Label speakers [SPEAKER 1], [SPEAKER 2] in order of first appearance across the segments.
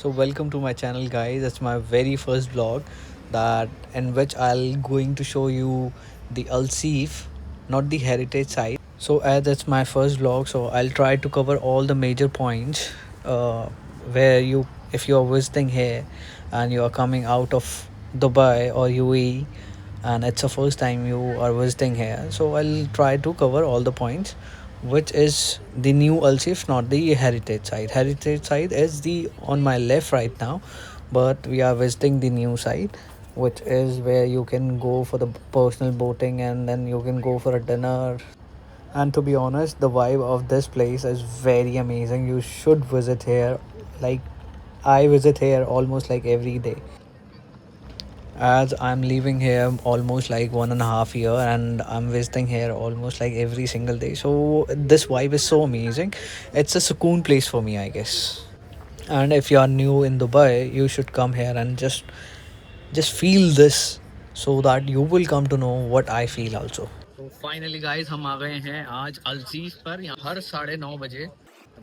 [SPEAKER 1] So welcome to my channel, guys. It's my very first vlog that in which I'll going to show you the Alsif, not the heritage site. So as it's my first vlog, so I'll try to cover all the major points uh, where you, if you are visiting here and you are coming out of Dubai or UAE and it's the first time you are visiting here, so I'll try to cover all the points, which is the new Alsif, not the heritage site. Heritage site is the on my left right now, but we are visiting the new site, which is where you can go for the personal boating and then you can go for a dinner. And to be honest, the vibe of this place is very amazing. You should visit here. Like, I visit here almost like every day, as I'm living here almost like 1.5 year and I'm visiting here almost like every single day. So this vibe is so amazing. It's a Sukoon place for me, I guess. And if you are new in Dubai, you should come here and just feel this, so that you will come to know what I feel also. तो finally guys हम आ गए हैं आज अलजीफ पर। यहाँ हर 9:30 बजे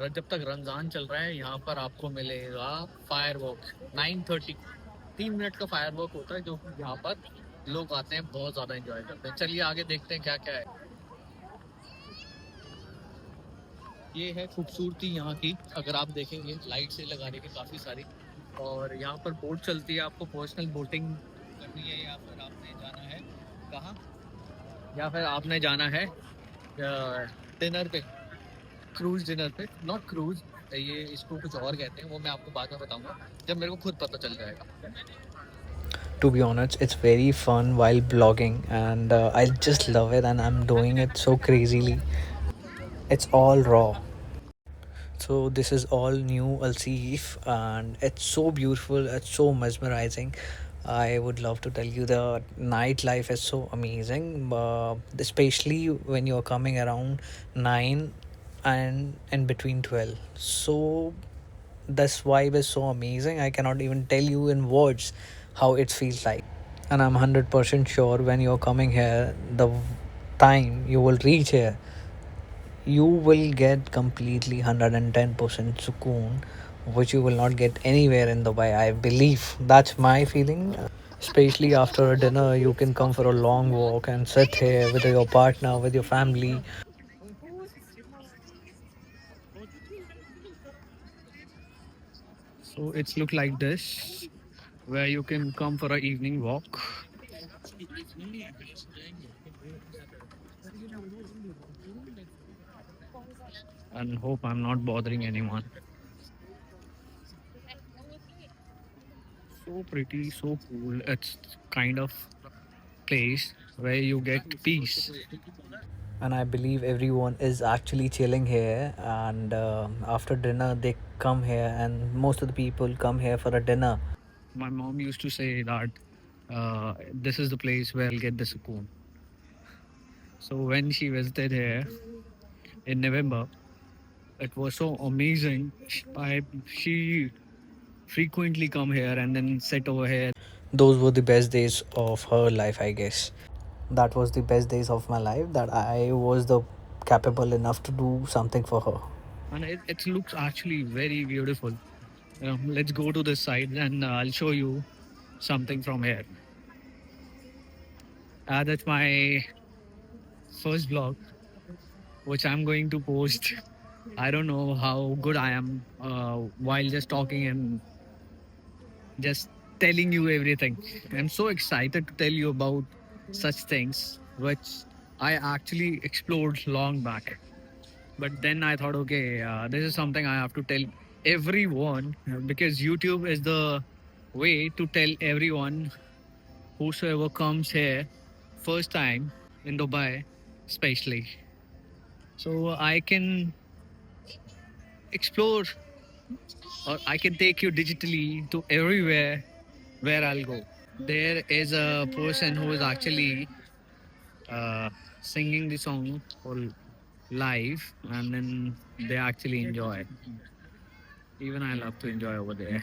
[SPEAKER 1] जब तक रमजान चल रहा है यहाँ पर आपको मिलेगा फायर वॉक। 9:30 3 मिनट का फायर वॉक होता है जो यहाँ पर लोग आते हैं, बहुत ज्यादा एंजॉय करते हैं। चलिए आगे देखते हैं क्या क्या है। ये है खूबसूरती यहाँ की, अगर आप देखेंगे लाइट से लगा रही है काफी सारी। और यहाँ पर बोट चलती है, आपको पर्सनल बोटिंग करनी है या फिर आपने जाना है कहाँ, या फिर आपने जाना है डिनर पे, क्रूज डिनर पे, नॉट क्रूज, ये इसको कुछ और कहते हैं, वो मैं आपको बाद में बताऊंगा जब मेरे को खुद पता चल जाएगा। To be honest, it's very fun while blogging, and I just love it, and I'm doing it so crazily. It's all raw. So this is all new Alsif, and it's so beautiful. It's so mesmerizing. I would love to tell you the nightlife is so amazing, especially when you're coming around 9 and in between 12. So this vibe is so amazing. I cannot even tell you in words how it feels like. And I'm 100% sure when you're coming here, the time you will reach here, you will get completely 110% sukoon, which you will not get anywhere in Dubai. I believe that's my feeling. Especially after a dinner, you can come for a long walk and sit here with your partner, with your family. So it's look like this, where you can come for an evening walk. And hope I'm not bothering anyone. So pretty, so cool. It's kind of place where you get peace. And I believe everyone is actually chilling here. And after dinner, they come here, and most of the people come here for a dinner. My mom used to say that this is the place where I'll get the sukoon. So when she visited here in November, it was so amazing. She frequently come here and then sit over here. Those were the best days of her life, I guess. That was the best days of my life, that I was the capable enough to do something for her. And it looks actually very beautiful. Let's go to this side and I'll show you something from here. That's my first vlog, which I'm going to post. I don't know how good I am while just talking and just telling you everything. I'm so excited to tell you about such things, which I actually explored long back. But then I thought, okay, this is something I have to tell everyone, because YouTube is the way to tell everyone, whosoever comes here first time in Dubai, especially. So I can explore, or I can take you digitally to everywhere where I'll go. There is a person who is actually uh, singing the song for live, and then they actually enjoy. Even I love to enjoy over there.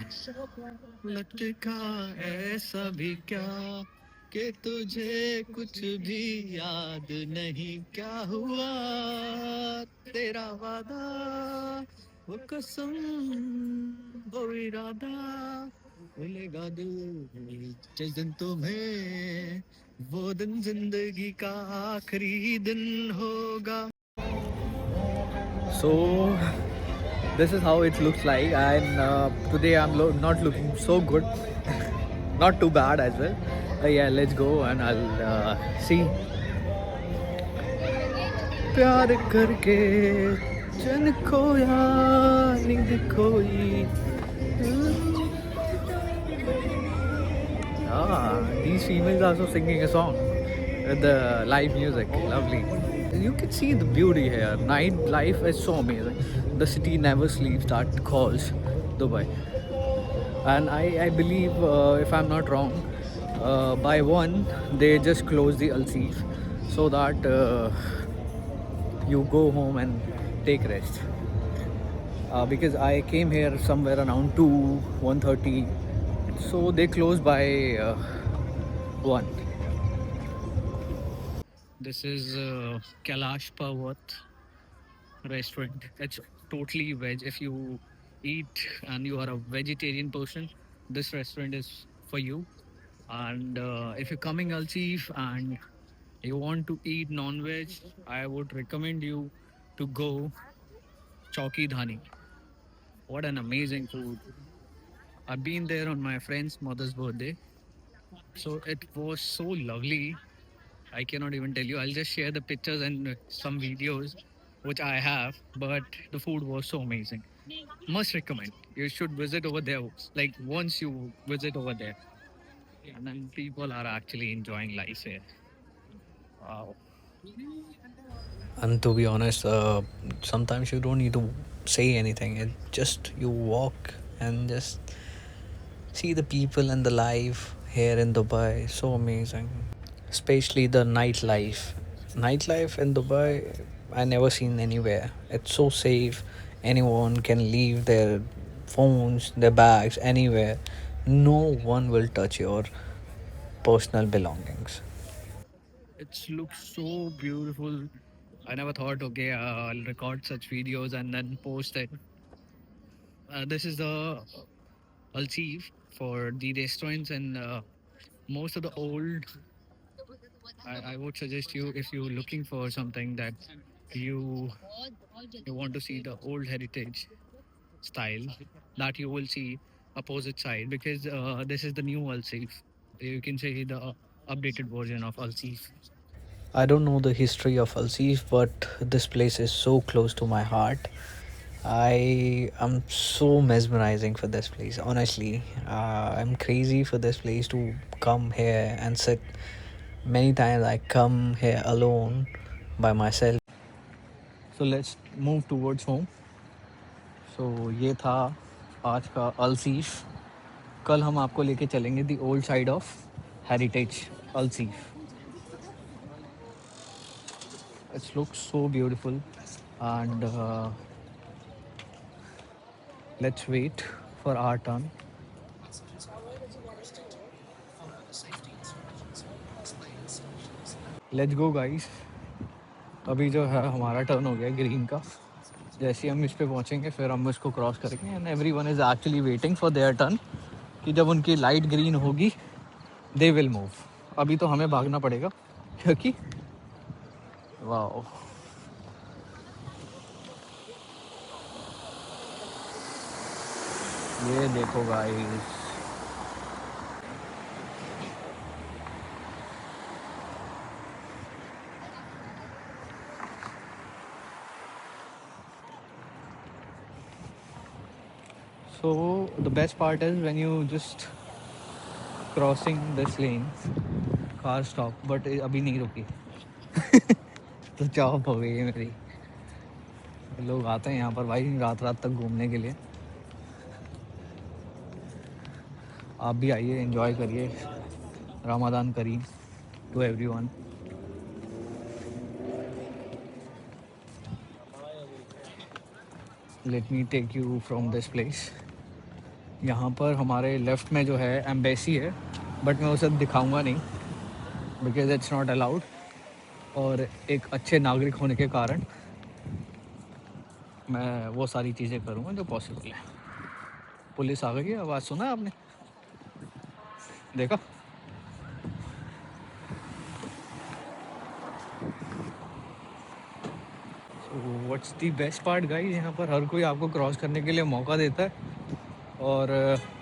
[SPEAKER 1] लटका ऐसा भी क्या कि तुझे कुछ भी याद नहीं, क्या हुआ तेरा वादा वो कसम, वो इरादा, मिलेगा दिल जिस दिन तुम्हें, वो दिन जिंदगी का आखिरी दिन होगा. So this is how it looks like, and today I'm not looking so good, not too bad as well. Yeah, let's go and I'll see. प्यार करके चन खोया नींद खोई. These females are also singing a song with the live music. Lovely. You can see the beauty here. Nightlife is so amazing. The city never sleeps. That calls Dubai. And I believe, if I'm not wrong, by 1 they just close the Al Seef so that you go home and take rest. Because I came here somewhere around 2, 1:30, so they close by 1. This is Kailash Parvat restaurant. It's totally veg. If you eat and you are a vegetarian person, this restaurant is for you. And if you're coming Al Seef and you want to eat non-veg, I would recommend you to go Chowki Dhani. What an amazing food! I've been there on my friend's mother's birthday, so it was so lovely. I cannot even tell you. I'll just share the pictures and some videos which I have, but the food was so amazing. Must recommend. You should visit over there. Like once you visit over there, and then people are actually enjoying life here. Wow. And to be honest, sometimes you don't need to say anything. It just you walk and just see the people and the life here in Dubai. So amazing, especially the nightlife. Nightlife in Dubai, I never seen anywhere. It's so safe. Anyone can leave their phones, their bags anywhere. No one will touch your personal belongings. It looks so beautiful. I never thought, okay, I'll record such videos and then post it. This is the Alchief for the restaurants and most of the old. I would suggest you, if you're looking for something that you you want to see the old heritage style, that you will see opposite side, because this is the new Alchief. You can say the updated version of Alchief. I don't know the history of Alsif, but this place is so close to my heart. I am so mesmerizing for this place. Honestly, I'm crazy for this place to come here and sit. Many times I come here alone by myself. So let's move towards home. So ये था आज का अलसीफ. कल हम आपको लेके चलेंगे the old side of heritage Al Seef. It looks so beautiful, and let's wait for our turn. Let's go guys. अभी जो है हमारा टर्न हो गया ग्रीन का. जैसे ही हम इस पे पहुंचेंगे फिर हम इसको क्रॉस करेंगे, and everyone is actually waiting for their turn कि जब उनकी लाइट ग्रीन होगी दे विल मूव. अभी तो हमें भागना पड़ेगा क्योंकि वाओ, ये देखो guys. So the best part is when you just crossing this lane, car stop, but अभी नहीं रुकी. तो चौप हो गई है मेरी. लोग आते हैं यहाँ पर भाई रात रात तक घूमने के लिए. आप भी आइए, एंजॉय करिए. Ramadan Kareem to everyone. Let me take you from this place. यहाँ पर हमारे लेफ़्ट में जो है एम्बेसी है, बट मैं उसे दिखाऊंगा नहीं बिकॉज इट्स नॉट अलाउड. और एक अच्छे नागरिक होने के कारण मैं वो सारी चीज़ें करूँगा जो पॉसिबल है। पुलिस आ गई है, आवाज़ सुना आपने? देखा? What's the best part guys, यहाँ पर हर कोई आपको क्रॉस करने के लिए मौका देता है और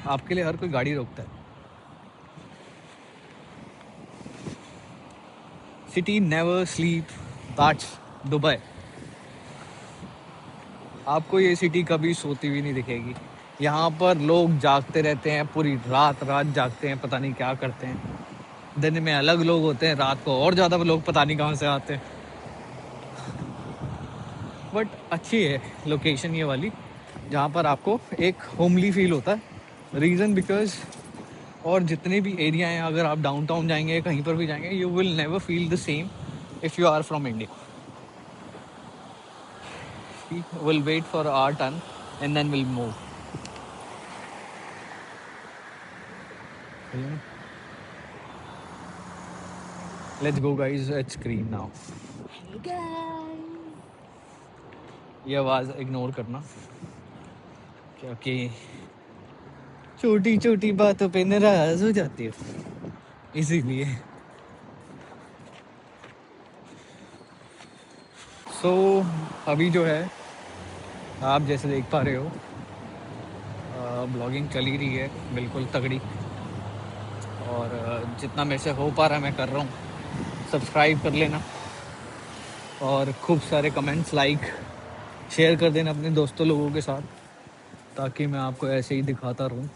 [SPEAKER 1] आपके लिए हर कोई गाड़ी रोकता है। City never sleep, that's Dubai. आपको ये सिटी कभी सोती हुई नहीं दिखेगी। यहाँ पर लोग जागते रहते हैं, पूरी रात रात जागते हैं, पता नहीं क्या करते हैं। दिन में अलग लोग होते हैं, रात को और ज़्यादा लोग पता नहीं कहाँ से आते हैं। बट अच्छी है लोकेशन ये वाली, जहाँ पर आपको एक होमली फील होता है। रीज़न बिकॉज और जितने भी एरिया हैं, अगर आप डाउनटाउन जाएंगे कहीं पर भी जाएंगे, you will never feel the same if you are from India. Will wait for our turn and then will move. Let's go guys, it's screen now. ये आवाज़ इग्नोर करना क्योंकि छोटी छोटी बातों पे नाराज हो जाती हो, इसीलिए। सो अभी जो है आप जैसे देख पा रहे हो, ब्लॉगिंग चल ही रही है बिल्कुल तगड़ी, और जितना मेरे से हो पा रहा है मैं कर रहा हूँ। सब्सक्राइब कर लेना और खूब सारे कमेंट्स, लाइक, शेयर कर देना अपने दोस्तों लोगों के साथ, ताकि मैं आपको ऐसे ही दिखाता रहूँ।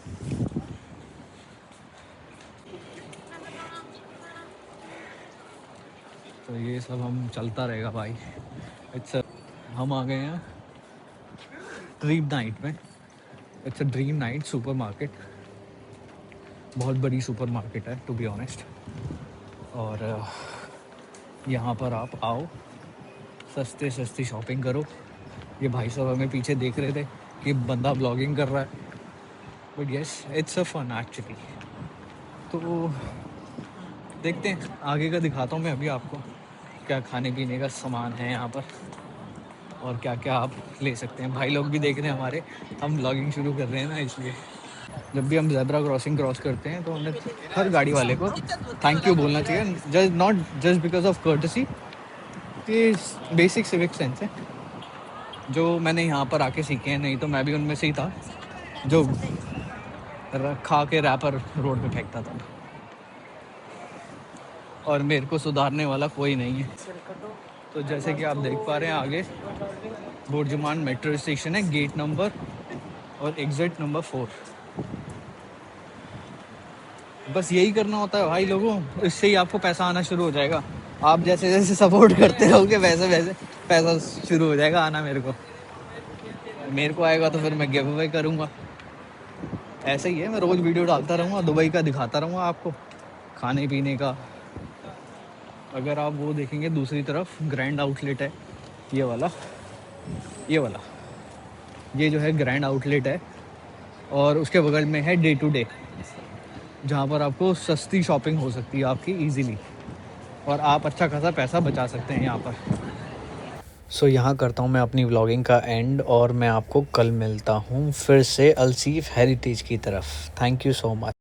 [SPEAKER 1] तो ये सब हम चलता रहेगा भाई। इट्स हम आ गए हैं ड्रीम नाइट में। It's a dream night super market, बहुत बड़ी सुपर मार्केट है टू बी ऑनेस्ट। और यहाँ पर आप आओ, सस्ते सस्ती शॉपिंग करो। ये भाई साहब हमें पीछे देख रहे थे कि बंदा ब्लॉगिंग कर रहा है, but yes it's a fun actually. तो देखते हैं, आगे का दिखाता हूँ मैं अभी आपको क्या खाने पीने का सामान है यहाँ पर और क्या क्या आप ले सकते हैं। भाई लोग भी देख रहे हैं हमारे, हम ब्लॉगिंग शुरू कर रहे हैं ना, इसलिए। जब भी हम ज़ेब्रा क्रॉसिंग क्रॉस करते हैं तो हमें हर गाड़ी वाले को थैंक यू बोलना चाहिए, just not just because of courtesy. ये बेसिक सिविक सेंस है जो मैंने यहाँ पर आके सीखे हैं, नहीं तो मैं भी उनमें से ही था जो खा के रैपर रोड पे फेंकता था, और मेरे को सुधारने वाला कोई नहीं है। तो जैसे कि आप देख पा रहे हैं आगे बुर्जुमान मेट्रो स्टेशन है, गेट नंबर और एग्जिट नंबर 4। बस यही करना होता है भाई लोगों, इससे ही आपको पैसा आना शुरू हो जाएगा। आप जैसे जैसे सपोर्ट करते रहोगे वैसे वैसे पैसा शुरू हो जाएगा आना। मेरे को आएगा तो फिर मैं गिव अवे करूँगा। ऐसे ही है, मैं रोज़ वीडियो डालता रहूँगा, दुबई का दिखाता रहूँगा आपको, खाने पीने का। अगर आप वो देखेंगे दूसरी तरफ ग्रैंड आउटलेट है, ये वाला ये जो है ग्रैंड आउटलेट है, और उसके बगल में है डे टू डे, जहाँ पर आपको सस्ती शॉपिंग हो सकती है आपकी ईजीली, और आप अच्छा खासा पैसा बचा सकते हैं यहाँ पर। सो यहाँ करता हूँ मैं अपनी व्लॉगिंग का एंड, और मैं आपको कल मिलता हूँ फिर से अल्सीफ हेरिटेज की तरफ। Thank you so much.